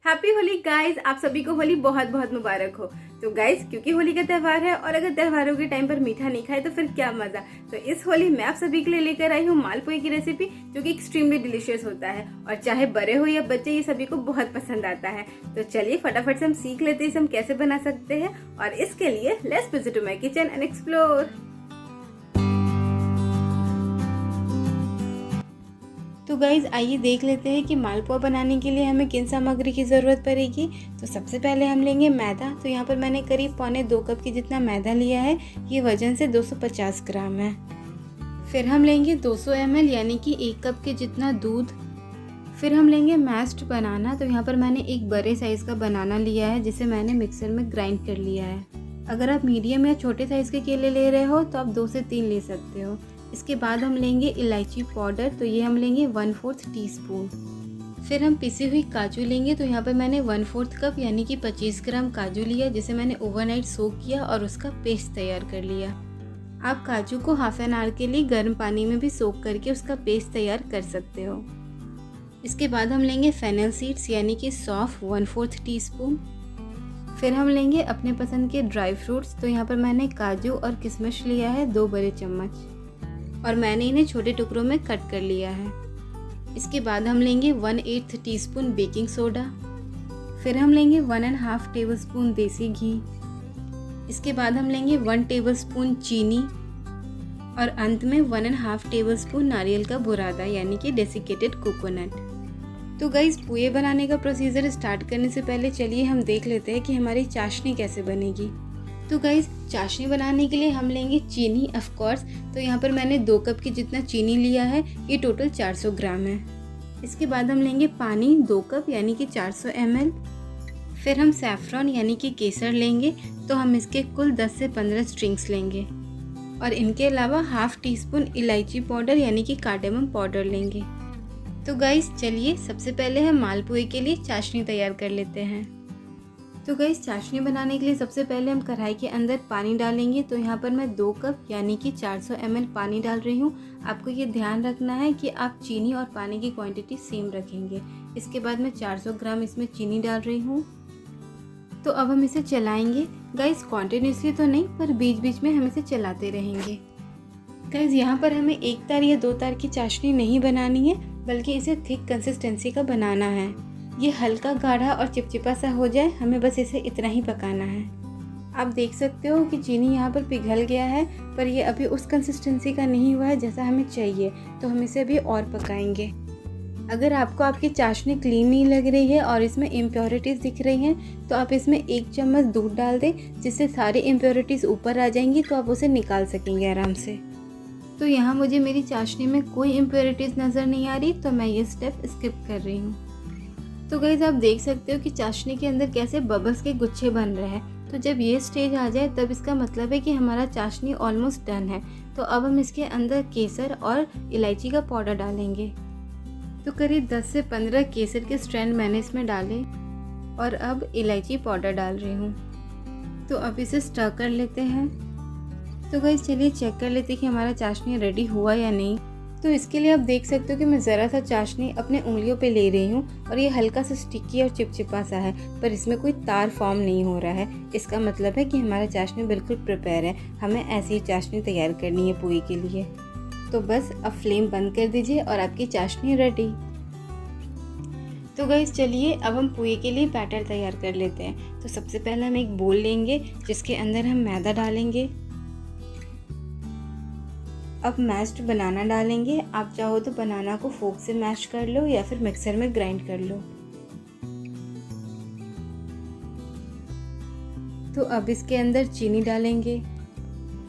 Happy Holi guys. आप सभी को होली बहुत बहुत मुबारक हो। तो गाइज, क्योंकि होली का त्यौहार है और अगर त्योहारों के टाइम पर मीठा नहीं खाए तो फिर क्या मजा। तो इस होली मैं आप सभी के लिए लेकर आई हूँ मालपुए की रेसिपी, जो कि एक्सट्रीमली डिलीशियस होता है और चाहे बड़े हो या बच्चे, ये सभी को बहुत पसंद आता है। तो चलिए फटाफट से हम सीख लेते हैं इसे हम कैसे बना सकते हैं। और इसके लिए let's visit to my kitchen and explore. तो गाइज आइए देख लेते हैं कि मालपुआ बनाने के लिए हमें किन सामग्री की ज़रूरत पड़ेगी। तो सबसे पहले हम लेंगे मैदा। तो यहाँ पर मैंने करीब 1.25 कप की जितना मैदा लिया है। ये वजन से 250 ग्राम है। फिर हम लेंगे 200 ml यानी कि 1 कप के जितना दूध। फिर हम लेंगे मैश्ड बनाना। तो यहाँ पर मैंने एक बड़े साइज़ का बनाना लिया है, जिसे मैंने मिक्सर में ग्राइंड कर लिया है। अगर आप मीडियम या छोटे साइज़ के केले ले रहे हो तो आप 2 से 3 ले सकते हो। इसके बाद हम लेंगे इलायची पाउडर। तो ये हम लेंगे 1/4 टीस्पून। फिर हम पिसी हुई काजू लेंगे। तो यहाँ पर मैंने 1/4 कप यानी कि 25 ग्राम काजू लिया, जिसे मैंने ओवरनाइट सोक किया और उसका पेस्ट तैयार कर लिया। आप काजू को हाफ एन आवर के लिए गर्म पानी में भी सोक करके उसका पेस्ट तैयार कर सकते हो। इसके बाद हम लेंगे फेनल सीड्स यानी कि सौंफ 1/4 टीस्पून। फिर हम लेंगे अपने पसंद के ड्राई फ्रूट्स। तो यहाँ पर मैंने काजू और किशमिश लिया है 2 बड़े चम्मच, और मैंने इन्हें छोटे टुकड़ों में कट कर लिया है। इसके बाद हम लेंगे 1/8 टीस्पून बेकिंग सोडा। फिर हम लेंगे 1.5 टेबलस्पून देसी घी। इसके बाद हम लेंगे 1 टेबलस्पून चीनी, और अंत में 1.5 टेबलस्पून नारियल का बुरादा यानी कि डेसिकेटेड कोकोनट। तो गाइस, पुए बनाने का प्रोसीजर स्टार्ट करने से पहले चलिए हम देख लेते हैं कि हमारी चाशनी कैसे बनेगी। तो गाइस, चाशनी बनाने के लिए हम लेंगे चीनी ऑफ कोर्स। तो यहाँ पर मैंने 2 कप की जितना चीनी लिया है। ये टोटल 400 ग्राम है। इसके बाद हम लेंगे पानी 2 कप यानी कि 400 ml। फिर हम सैफरॉन यानी कि केसर लेंगे। तो हम इसके कुल 10 से 15 स्ट्रिंग्स लेंगे, और इनके अलावा हाफ टीस्पून इलायची पाउडर यानी कि कार्डेमम पाउडर लेंगे। तो गाइस चलिए सबसे पहले हम मालपुए के लिए चाशनी तैयार कर लेते हैं। तो गाइस, चाशनी बनाने के लिए सबसे पहले हम कढ़ाई के अंदर पानी डालेंगे। तो यहाँ पर मैं 2 कप यानी कि 400 ml पानी डाल रही हूँ। आपको ये ध्यान रखना है कि आप चीनी और पानी की क्वांटिटी सेम रखेंगे। इसके बाद मैं 400 ग्राम इसमें चीनी डाल रही हूँ। तो अब हम इसे चलाएंगे। गाइस, कॉन्टिन्यूसली तो नहीं, पर बीच बीच में हम इसे चलाते रहेंगे। गाइस, यहाँ पर हमें 1 तार या 2 तार की चाशनी नहीं बनानी है, बल्कि इसे थिक कंसिस्टेंसी का बनाना है। ये हल्का गाढ़ा और चिपचिपा सा हो जाए, हमें बस इसे इतना ही पकाना है। आप देख सकते हो कि चीनी यहाँ पर पिघल गया है, पर ये अभी उस कंसिस्टेंसी का नहीं हुआ है जैसा हमें चाहिए। तो हम इसे अभी और पकाएंगे। अगर आपको आपकी चाशनी क्लीन नहीं लग रही है और इसमें इम्प्योरिटीज़ दिख रही हैं, तो आप इसमें 1 चम्मच दूध डाल दें, जिससे सारी इम्प्योरिटीज़ ऊपर आ जाएंगी। तो आप उसे निकाल सकेंगे आराम से। तो यहाँ मुझे मेरी चाशनी में कोई इम्प्योरिटीज़ नज़र नहीं आ रही, तो मैं ये स्टेप स्किप कर रही हूँ। तो गाइस, आप देख सकते हो कि चाशनी के अंदर कैसे बबल्स के गुच्छे बन रहे हैं। तो जब ये स्टेज आ जाए तब इसका मतलब है कि हमारा चाशनी ऑलमोस्ट डन है। तो अब हम इसके अंदर केसर और इलायची का पाउडर डालेंगे। तो करीब 10 से 15 केसर के स्ट्रैंड मैंने इसमें डाले, और अब इलायची पाउडर डाल रही हूँ। तो अब इसे स्टर कर लेते हैं। तो गाइस चलिए चेक कर लेते हैं कि हमारा चाशनी रेडी हुआ या नहीं। तो इसके लिए आप देख सकते हो कि मैं ज़रा सा चाशनी अपने उंगलियों पे ले रही हूँ, और ये हल्का सा स्टिकी और चिपचिपा सा है, पर इसमें कोई तार फॉर्म नहीं हो रहा है। इसका मतलब है कि हमारा चाशनी बिल्कुल प्रिपेयर है। हमें ऐसी ही चाशनी तैयार करनी है पुए के लिए। तो बस अब फ्लेम बंद कर दीजिए और आपकी चाशनी रेडी। तो गाइस चलिए अब हम पुए के लिए बैटर तैयार कर लेते हैं। तो सबसे पहले हम एक बोल लेंगे, जिसके अंदर हम मैदा डालेंगे। अब मैश्ड बनाना डालेंगे। आप चाहो तो बनाना को फोक से मैश कर लो या फिर मिक्सर में ग्राइंड कर लो। तो अब इसके अंदर चीनी डालेंगे,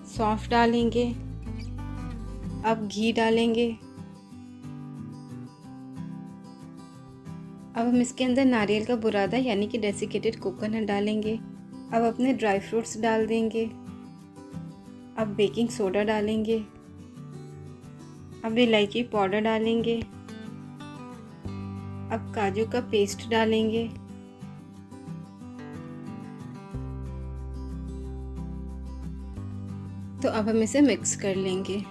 सौंफ डालेंगे, अब घी डालेंगे। अब हम इसके अंदर नारियल का बुरादा यानी कि डेसिकेटेड कोकोनट डालेंगे। अब अपने ड्राई फ्रूट्स डाल देंगे। अब बेकिंग सोडा डालेंगे। अब इलायची पाउडर डालेंगे। अब काजू का पेस्ट डालेंगे। तो अब हम इसे मिक्स कर लेंगे।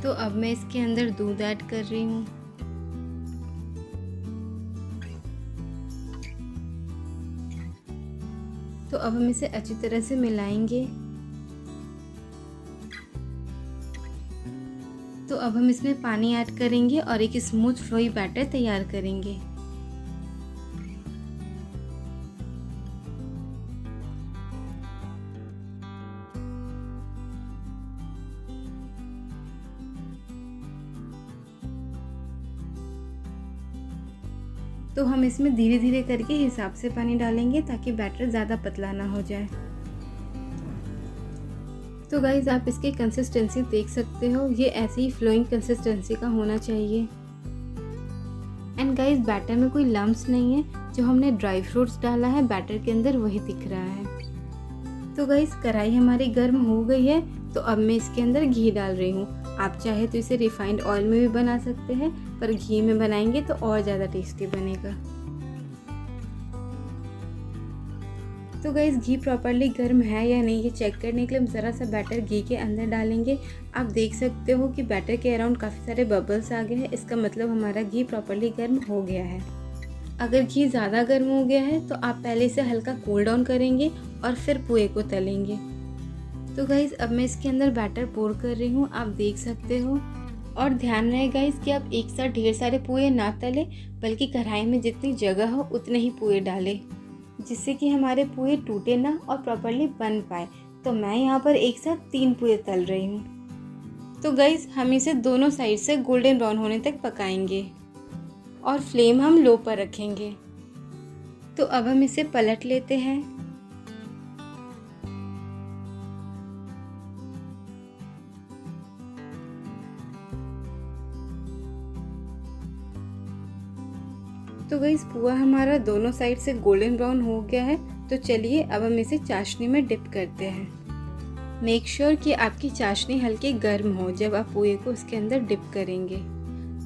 तो अब मैं इसके अंदर दूध ऐड कर रही हूँ। तो अब हम इसे अच्छी तरह से मिलाएंगे। तो अब हम इसमें पानी ऐड करेंगे और एक स्मूथ फ्लोई बैटर तैयार करेंगे। तो हम इसमें धीरे धीरे करके हिसाब से पानी डालेंगे ताकि बैटर ज़्यादा पतला ना हो जाए। तो गाइज़ आप इसकी कंसिस्टेंसी देख सकते हो, ये ऐसे ही फ्लोइंग कंसिस्टेंसी का होना चाहिए। एंड गाइज़ बैटर में कोई लम्प्स नहीं है, जो हमने ड्राई फ्रूट्स डाला है बैटर के अंदर वही दिख रहा है। तो गाइज़ कढ़ाई हमारी गर्म हो गई है, तो अब मैं इसके अंदर घी डाल रही हूँ। आप चाहे तो इसे रिफाइंड ऑयल में भी बना सकते हैं, पर घी में बनाएंगे तो और ज़्यादा टेस्टी बनेगा। तो गाइस घी प्रॉपरली गर्म है या नहीं ये चेक करने के लिए हम ज़रा सा बैटर घी के अंदर डालेंगे। आप देख सकते हो कि बैटर के अराउंड काफ़ी सारे बबल्स आ गए हैं, इसका मतलब हमारा घी प्रॉपरली गर्म हो गया है। अगर घी ज़्यादा गर्म हो गया है तो आप पहले इसे हल्का कूल डाउन करेंगे और फिर पुए को तलेंगे। तो गाइस अब मैं इसके अंदर बैटर पोर कर रही हूँ, आप देख सकते हो। और ध्यान रहे गाइस कि आप एक साथ ढेर सारे पुए ना तलें, बल्कि कढ़ाई में जितनी जगह हो उतने ही पुए डालें, जिससे कि हमारे पुए टूटे ना और प्रॉपरली बन पाए। तो मैं यहाँ पर एक साथ 3 पुए तल रही हूँ। तो गाइस हम इसे दोनों साइड से गोल्डन ब्राउन होने तक पकाएंगे और फ्लेम हम लो पर रखेंगे। तो अब हम इसे पलट लेते हैं। तो गाइस पुआ हमारा दोनों साइड से गोल्डन ब्राउन हो गया है। तो चलिए अब हम इसे चाशनी में डिप करते हैं। मेक श्योर कि आपकी चाशनी हल्की गर्म हो जब आप पुए को उसके अंदर डिप करेंगे।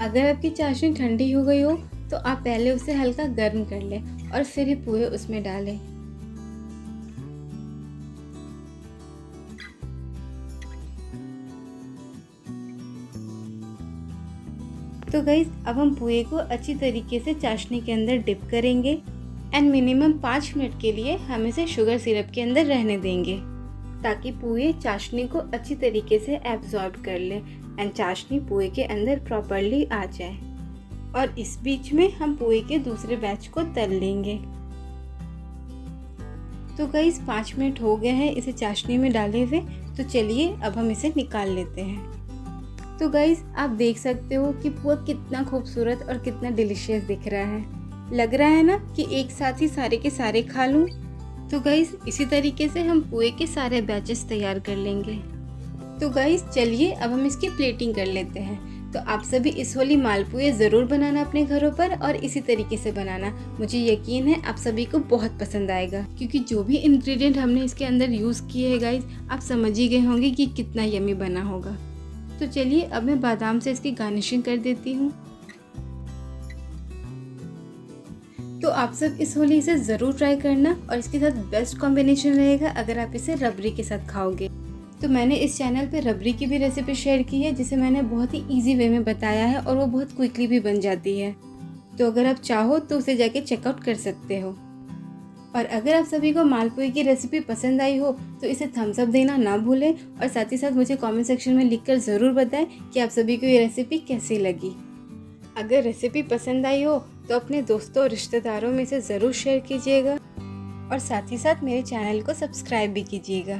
अगर आपकी चाशनी ठंडी हो गई हो तो आप पहले उसे हल्का गर्म कर लें और फिर ही पुए उसमें डालें। तो गाइस अब हम पुए को अच्छी तरीके से चाशनी के अंदर डिप करेंगे एंड मिनिमम 5 मिनट के लिए हम इसे शुगर सिरप के अंदर रहने देंगे, ताकि पुए चाशनी को अच्छी तरीके से एब्जॉर्ब कर ले एंड चाशनी पुए के अंदर प्रॉपरली आ जाए। और इस बीच में हम पुए के दूसरे बैच को तल लेंगे। तो गाइस 5 मिनट हो गए हैं इसे चाशनी में डाले हुए, तो चलिए अब हम इसे निकाल लेते हैं। तो गाइस आप देख सकते हो कि पुआ कितना खूबसूरत और कितना डिलीशियस दिख रहा है। लग रहा है ना कि एक साथ ही सारे के सारे खा लूं। तो गाइस इसी तरीके से हम पुए के सारे बैचेस तैयार कर लेंगे। तो गाइस चलिए अब हम इसकी प्लेटिंग कर लेते हैं। तो आप सभी इस होली मालपुए ज़रूर बनाना अपने घरों पर और इसी तरीके से बनाना। मुझे यकीन है आप सभी को बहुत पसंद आएगा, क्योंकि जो भी इंग्रेडिएंट हमने इसके अंदर यूज़ किए हैं गाइस आप समझ ही गए होंगे कि कितना यमी बना होगा। तो चलिए अब मैं बादाम से इसकी गार्निशिंग कर देती हूँ। तो आप सब इस होली इसे ज़रूर ट्राई करना और इसके साथ बेस्ट कॉम्बिनेशन रहेगा अगर आप इसे रबड़ी के साथ खाओगे। तो मैंने इस चैनल पे रबड़ी की भी रेसिपी शेयर की है, जिसे मैंने बहुत ही इजी वे में बताया है और वो बहुत क्विकली भी बन जाती है। तो अगर आप चाहो तो उसे जाके चेकआउट कर सकते हो। और अगर आप सभी को मालपुए की रेसिपी पसंद आई हो तो इसे थम्स अप देना ना भूलें और साथ ही साथ मुझे कमेंट सेक्शन में लिखकर ज़रूर बताएं कि आप सभी को ये रेसिपी कैसी लगी। अगर रेसिपी पसंद आई हो तो अपने दोस्तों और रिश्तेदारों में इसे ज़रूर शेयर कीजिएगा और साथ ही साथ मेरे चैनल को सब्सक्राइब भी कीजिएगा।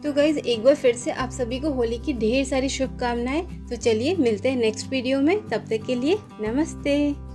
तो गाइज़ एक बार फिर से आप सभी को होली की ढेर सारी शुभकामनाएं। तो चलिए मिलते हैं नेक्स्ट वीडियो में, तब तक के लिए नमस्ते।